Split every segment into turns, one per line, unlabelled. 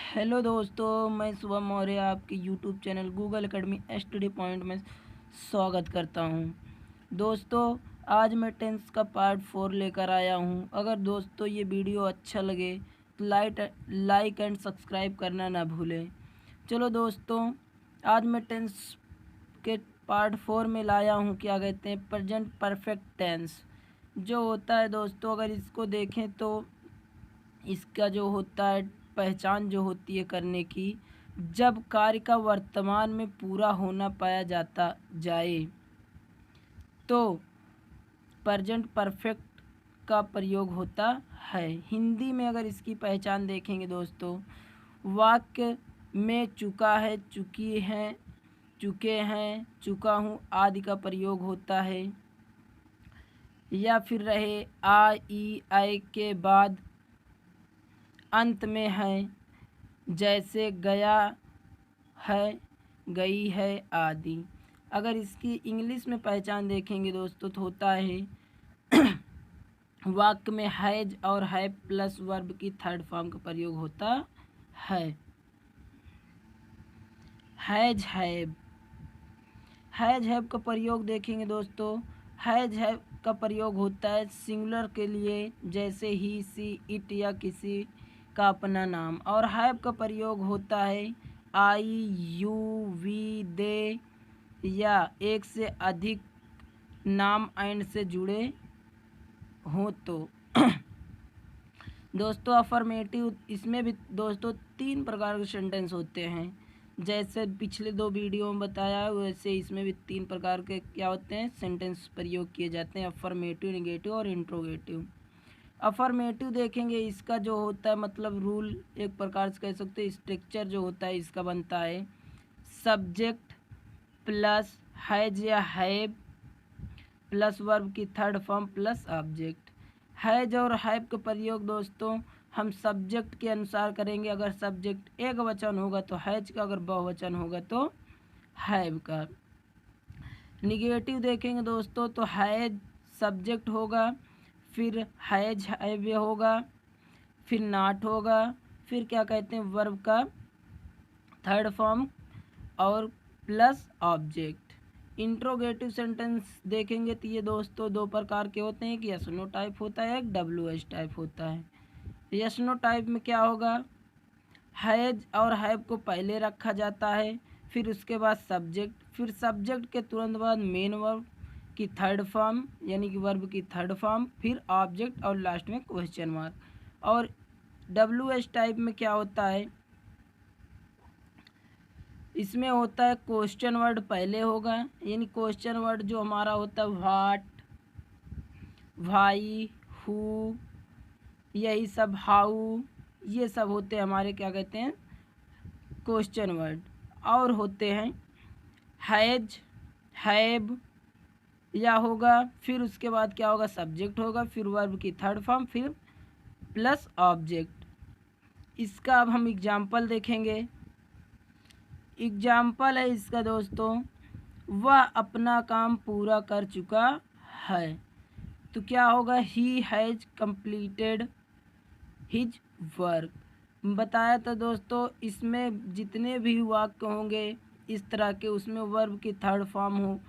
Hello दोस्तों, मैं शुभम मौर्य आपके YouTube channel Google academy study point में स्वागत करता हूं। दोस्तों, आज मैं टेंस का पार्ट 4 लेकर आया हूं। अगर दोस्तों ये वीडियो अच्छा लगे तो लाइक एंड सब्सक्राइब करना ना भूलें। चलो दोस्तों, आज मैं टेंस के पार्ट 4 में लाया हूं, क्या कहते हैं, प्रेजेंट परफेक्ट टेंस जो होता है। दोस्तों अगर इसको देखें तो इसका जो होता है पहचान जो होती है करने की, जब कार्य का वर्तमान में पूरा होना पाया जाता जाए तो प्रेजेंट परफेक्ट का प्रयोग होता है। हिंदी में अगर इसकी पहचान देखेंगे दोस्तों, वाक्य में चुका है, चुकी हैं, चुके हैं, चुका हूँ आदि का प्रयोग होता है। या फिर रहे आ ई आए के बाद अंत में है, जैसे गया है, गई है आदि। अगर इसकी इंग्लिश में पहचान देखेंगे दोस्तों तो होता है वाक्य में हैज और है प्लस वर्ब की थर्ड फॉर्म का प्रयोग होता है। हैज हैव, हैज हैव का प्रयोग देखेंगे दोस्तों, हैज हैव का प्रयोग होता है सिंगुलर के लिए, जैसे ही, सी, इट या किसी का अपना नाम। और हैव का प्रयोग होता है आई, यू, वी, दे या एक से अधिक नाम एंड से जुड़े हों तो। दोस्तों अफर्मेटिव, इसमें भी दोस्तों 3 प्रकार के सेंटेंस होते हैं। जैसे पिछले 2 वीडियो में बताया है वैसे इसमें भी 3 प्रकार के क्या होते हैं सेंटेंस प्रयोग किए जाते हैं, अफर्मेटिव, नेगेटिव और इंट्रोगेटिव। अफर्मेटिव देखेंगे, इसका जो होता है मतलब रूल एक प्रकार से कह सकते हैं, स्ट्रक्चर जो होता है इसका बनता है सब्जेक्ट प्लस हैज या हैव प्लस वर्ब की third form plus object. Has और हैव का प्रयोग दोस्तों हम सब्जेक्ट के अनुसार करेंगे। अगर सब्जेक्ट एक वचन होगा तो हैज का, अगर बहुवचन होगा तो हैव का। निगेटिव देखेंगे दोस्तों तो हैज सब्जेक्ट होगा, फिर हैज हैव होगा, फिर नॉट होगा, फिर क्या कहते हैं वर्ब का थर्ड फॉर्म और प्लस ऑब्जेक्ट। इंट्रोगेटिव सेंटेंस देखेंगे तो ये दोस्तों 2 प्रकार के होते हैं, कि यस नो टाइप होता है, एक डब्ल्यू एच टाइप होता है। यस नो टाइप में क्या होगा, हैज और हैव को पहले रखा जाता है, फिर उसके बाद सब्जेक्ट, फिर सब्जेक्ट के तुरंत बाद मेन वर्ब की थर्ड फॉर्म यानी कि वर्ब की थर्ड फॉर्म, फिर ऑब्जेक्ट और लास्ट में क्वेश्चन मार्क। और डब्ल्यू एच टाइप में क्या होता है, इसमें होता है क्वेश्चन वर्ड पहले होगा, यानी क्वेश्चन वर्ड जो हमारा होता है व्हाट, व्हाई, हु, यही सब, हाउ, ये सब होते हैं हमारे क्या कहते हैं क्वेश्चन वर्ड। और होते हैं हैज, हैव या होगा, फिर उसके बाद क्या होगा सब्जेक्ट होगा, फिर वर्ब की थर्ड फॉर्म, फिर प्लस ऑब्जेक्ट। इसका अब हम एग्जाम्पल देखेंगे। एग्जाम्पल है इसका दोस्तों, वह अपना काम पूरा कर चुका है, तो क्या होगा he has completed his work. बताया था दोस्तों इसमें जितने भी वाक्य होंगे इस तरह के, उसमें वर्ब की थर्ड फॉर्म हो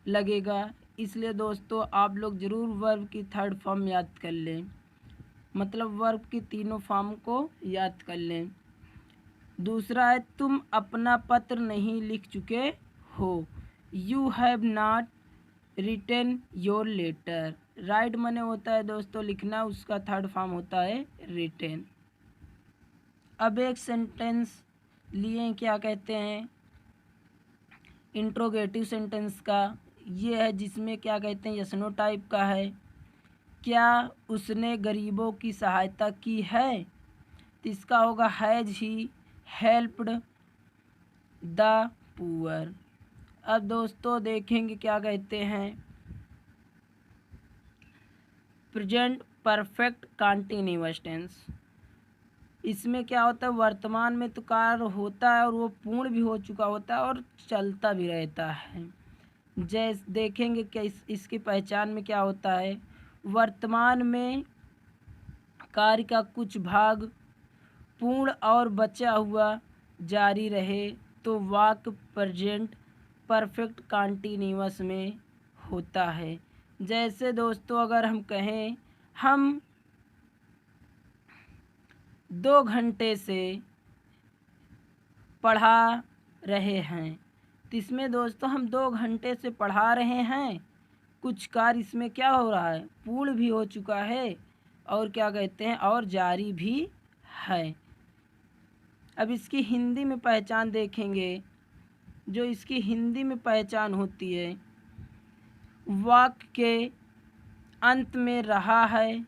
लगेगा, इसलिए दोस्तों आप लोग ज़रूर वर्ब की थर्ड फॉर्म याद कर लें, मतलब वर्ब की तीनों फॉर्म को याद कर लें। दूसरा है तुम अपना पत्र नहीं लिख चुके हो, you have not written your letter. Right मने होता है दोस्तों लिखना, उसका थर्ड फॉर्म होता है रिटन। अब एक सेंटेंस लिए क्या कहते हैं इंट्रोगेटिव सेंटेंस का, ये है जिसमें क्या कहते हैं यस नो टाइप का है। क्या उसने गरीबों की सहायता की है, तो इसका होगा has he helped the poor. अब दोस्तों देखेंगे क्या कहते हैं प्रेजेंट परफेक्ट कंटीन्यूअस टेंस। इसमें क्या होता है वर्तमान में तो कार्य होता है और वो पूर्ण भी हो चुका होता है और चलता भी रहता है। जैसे देखेंगे कि इसकी पहचान में क्या होता है, वर्तमान में कार्य का कुछ भाग पूर्ण और बचा हुआ जारी रहे तो वाक्य प्रेजेंट परफेक्ट कंटीन्यूअस में होता है। जैसे दोस्तों अगर हम कहें हम 2 घंटे से पढ़ा रहे हैं, तो इसमें दोस्तों हम 2 घंटे से पढ़ा रहे हैं, कुछ कार्य इसमें क्या हो रहा है, पूर्ण भी हो चुका है और क्या कहते हैं और जारी भी है। अब इसकी हिंदी में पहचान देखेंगे। जो इसकी हिंदी में पहचान होती है, वाक्य के अंत में रहा है,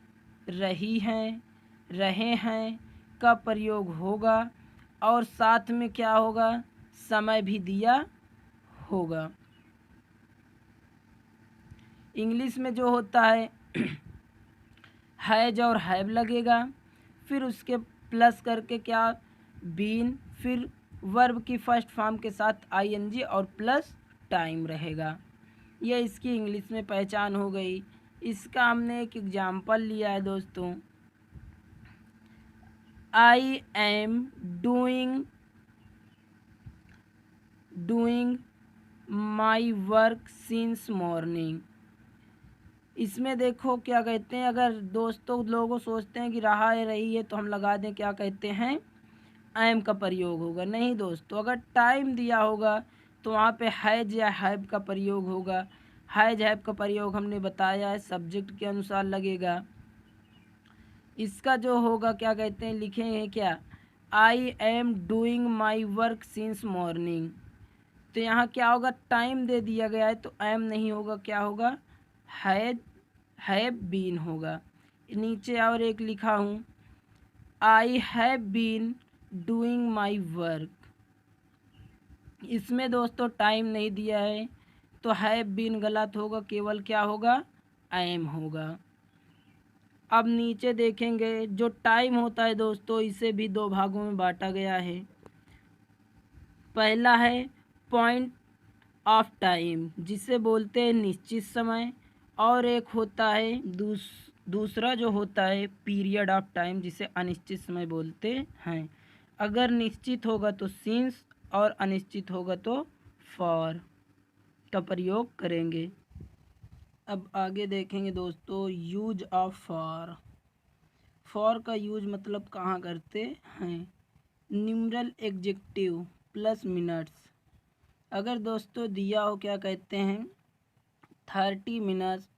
रही हैं, रहे हैं का प्रयोग होगा और साथ में क्या होगा, समय भी दिया होगा। इंग्लिश में जो होता है हैज और हैव लगेगा, फिर उसके प्लस करके क्या बीन, फिर वर्ब की फर्स्ट फॉर्म के साथ आईएनजी और प्लस टाइम रहेगा। यह इसकी इंग्लिश में पहचान हो गई। इसका हमने एक एग्जाम्पल लिया है दोस्तों, I am doing my work since morning. इसमें देखो क्या कहते हैं, अगर दोस्तों लोगों सोचते हैं कि रहा है रही है तो हम लगा दें क्या कहते हैं, एम का प्रयोग होगा। नहीं दोस्तों, अगर टाइम दिया होगा तो वहाँ पे हैज या हैव का प्रयोग होगा। हैज हैव का प्रयोग हमने बताया है, सब्जेक्ट के अनुसार लगेगा। इसका जो होगा क्या कहते हैं, लिखेंगे क्या, I am doing my work since morning. तो यहाँ क्या होगा, टाइम दे दिया गया है तो एम नहीं होगा, क्या होगा, हैव बीन होगा। नीचे और एक लिखा हूँ, I have been doing my work. इसमें दोस्तों टाइम नहीं दिया है तो हैव बीन गलत होगा, केवल क्या होगा, एम होगा। अब नीचे देखेंगे, जो टाइम होता है दोस्तों इसे भी 2 भागों में बांटा गया है। पहला है पॉइंट ऑफ टाइम, जिसे बोलते हैं निश्चित समय, और एक होता है दूसरा जो होता है पीरियड ऑफ टाइम, जिसे अनिश्चित समय बोलते हैं। अगर निश्चित होगा तो सिंस और अनिश्चित होगा तो फॉर का प्रयोग करेंगे। अब आगे देखेंगे दोस्तों यूज ऑफ फॉर। फॉर का यूज मतलब कहाँ करते हैं, न्यूमरल एडजेक्टिव प्लस मिनट्स। अगर दोस्तों दिया हो क्या कहते हैं 30 मिनट्स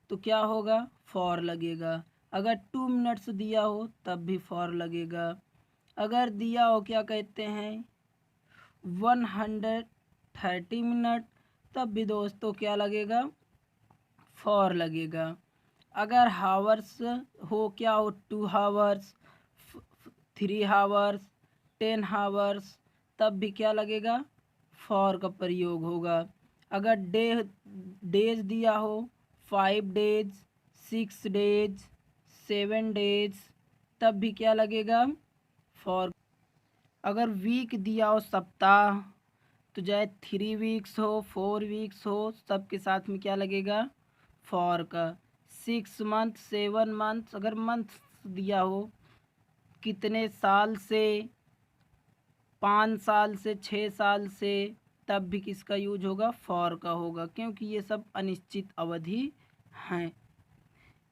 तो क्या होगा, फॉर लगेगा। अगर 2 मिनट्स दिया हो तब भी फॉर लगेगा। अगर दिया हो क्या कहते हैं 130 मिनट तब भी दोस्तों क्या लगेगा, फॉर लगेगा। अगर हावर्स हो क्या हो 2 हावर्स, 3 हावर्स, 10 हावर्स तब भी क्या लगेगा, फॉर का प्रयोग होगा। अगर डेज दिया हो 5 डेज, 6 डेज, 7 डेज तब भी क्या लगेगा, फॉर। अगर वीक दिया हो सप्ताह, तो चाहे 3 वीक्स हो 4 वीक्स हो सबके साथ में क्या लगेगा, फॉर का। 6 मंथ 7 मंथ्स, अगर मंथ दिया हो कितने साल से, 5 साल से 6 साल से, तब भी किसका यूज होगा, फॉर का होगा, क्योंकि ये सब अनिश्चित अवधि हैं।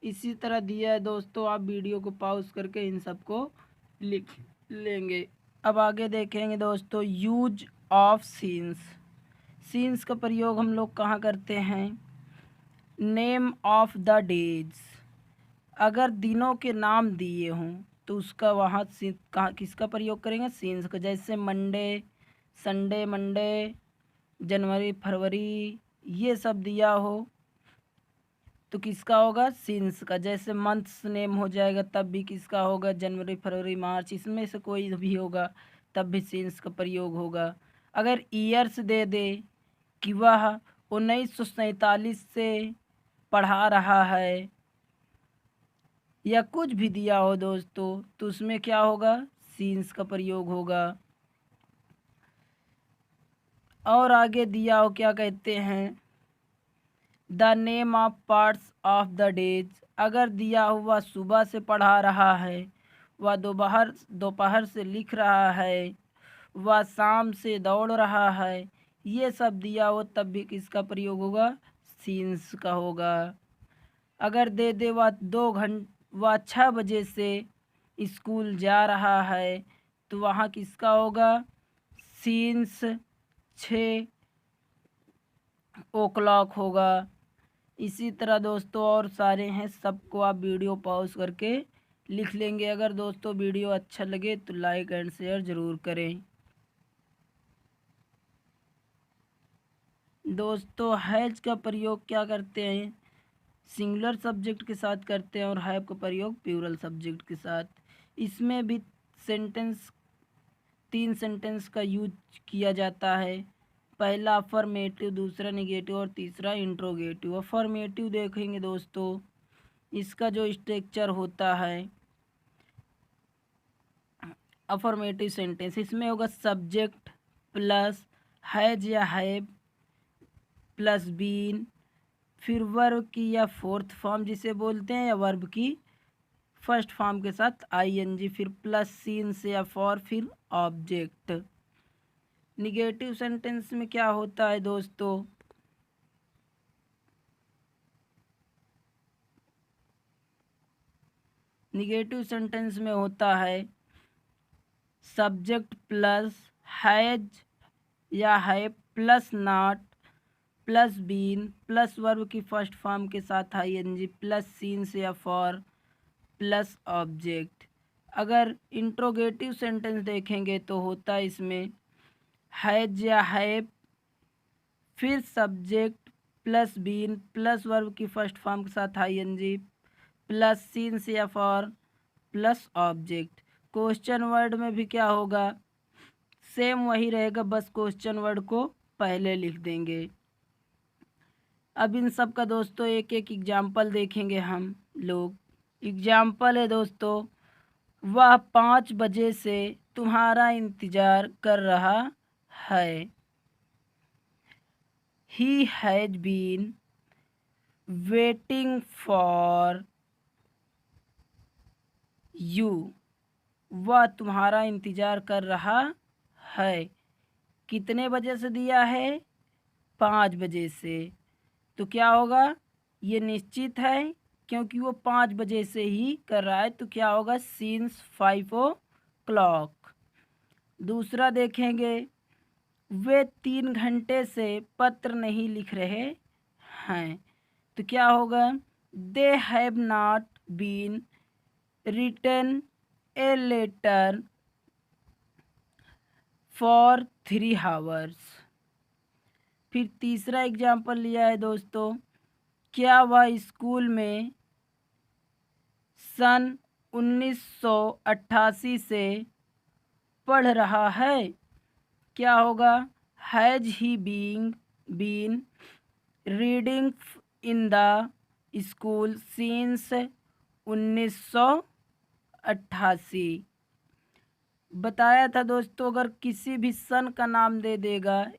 इसी तरह दिया है दोस्तों, आप वीडियो को पॉज करके इन सब को लिख लेंगे। अब आगे देखेंगे दोस्तों यूज ऑफ सीन्स। सीन्स का प्रयोग हम लोग कहाँ करते हैं, नेम ऑफ द डेज। अगर दिनों के नाम दिए हों तो उसका वहाँ कहाँ किसका प्रयोग करेंगे, सीन्स का। जैसे मंडे, संडे, मंडे, जनवरी, फरवरी, ये सब दिया हो तो किसका होगा, सीन्स का। जैसे मंथ्स नेम हो जाएगा तब भी किसका होगा, जनवरी, फरवरी, मार्च, इसमें से कोई भी होगा तब भी सीन्स का प्रयोग होगा। अगर ईयर्स दे दे कि वह 1947 से पढ़ा रहा है या कुछ भी दिया हो दोस्तों तो उसमें क्या होगा, सीन्स का प्रयोग होगा। और आगे दिया हो क्या कहते हैं the name of parts of the days. अगर दिया हुआ सुबह से पढ़ा रहा है वह दोपहर दोपहर से लिख रहा है, वह शाम से दौड़ रहा है, ये सब दिया हो तब भी किसका प्रयोग होगा? सीन्स का होगा। अगर दे दे वह 6 बजे से स्कूल जा रहा है तो वहाँ किसका होगा? सीन्स 6 o'clock होगा। इसी तरह दोस्तों और सारे हैं, सबको आप वीडियो पॉज करके लिख लेंगे। अगर दोस्तों वीडियो अच्छा लगे तो लाइक एंड शेयर ज़रूर करें। दोस्तों हैज का प्रयोग क्या करते हैं? सिंगुलर सब्जेक्ट के साथ करते हैं और हैव का प्रयोग प्लूरल सब्जेक्ट के साथ। इसमें भी सेंटेंस 3 सेंटेंस का यूज किया जाता है। पहला अफर्मेटिव, दूसरा निगेटिव और तीसरा इंट्रोगेटिव। अफर्मेटिव देखेंगे दोस्तों, इसका जो स्ट्रक्चर होता है अफर्मेटिव सेंटेंस, इसमें होगा सब्जेक्ट प्लस हैज या हैव प्लस बीन, फिर वर्ब की या फोर्थ फॉर्म जिसे बोलते हैं, या वर्ब की फर्स्ट फॉर्म के साथ आईएनजी, फिर प्लस सीन से या फॉर, फिर ऑब्जेक्ट। निगेटिव सेंटेंस में क्या होता है दोस्तों? निगेटिव सेंटेंस में होता है सब्जेक्ट प्लस हैज या have plus not plus been plus verb की फर्स्ट फॉर्म के साथ आईएनजी प्लस सीन से या फॉर प्लस ऑब्जेक्ट। अगर इंट्रोगेटिव सेंटेंस देखेंगे तो होता है इसमें हैज या है फिर subject plus been plus verb की फर्स्ट फॉर्म के साथ आईएनजी प्लस सीन से या for plus object. Question word में भी क्या होगा? सेम वही रहेगा, बस क्वेश्चन वर्ड को पहले लिख देंगे। अब इन सब का दोस्तों एक एक एग्जाम्पल देखेंगे हम लोग। एग्जाम्पल है दोस्तों, वह 5 बजे से तुम्हारा इंतज़ार कर रहा है। He has been waiting for you. वह तुम्हारा इंतज़ार कर रहा है। कितने बजे से दिया है? 5 बजे से। तो क्या होगा? ये निश्चित है क्योंकि वो 5 बजे से ही कर रहा है, तो क्या होगा? Since 5 o'clock। दूसरा देखेंगे, वे 3 घंटे से पत्र नहीं लिख रहे हैं, तो क्या होगा? They have not been written a letter for 3 hours। फिर तीसरा एग्जाम्पल लिया है दोस्तों, क्या वह स्कूल में सन 1988 से पढ़ रहा है? क्या होगा? Has he been reading in the school since 1988। बताया था दोस्तों, अगर किसी भी सन का नाम दे देगा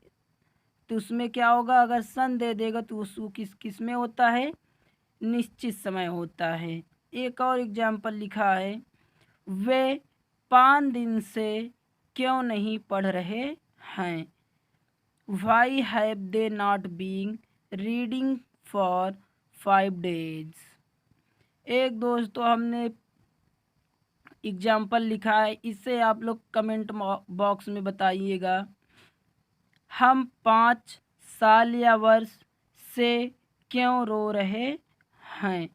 तो उसमें क्या होगा? अगर सन दे देगा तो उसको किस में होता है? निश्चित समय होता है। एक और एग्जाम्पल लिखा है, वे 5 दिन से क्यों नहीं पढ़ रहे हैं? Why have they not been reading for 5 days। एक दोस्तों हमने एग्जाम्पल लिखा है, इससे आप लोग कमेंट बॉक्स में बताइएगा, हम 5 साल या वर्ष से क्यों रो रहे हैं?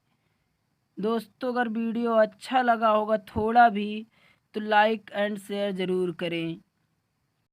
दोस्तों अगर वीडियो अच्छा लगा होगा थोड़ा भी तो लाइक एंड शेयर ज़रूर करें।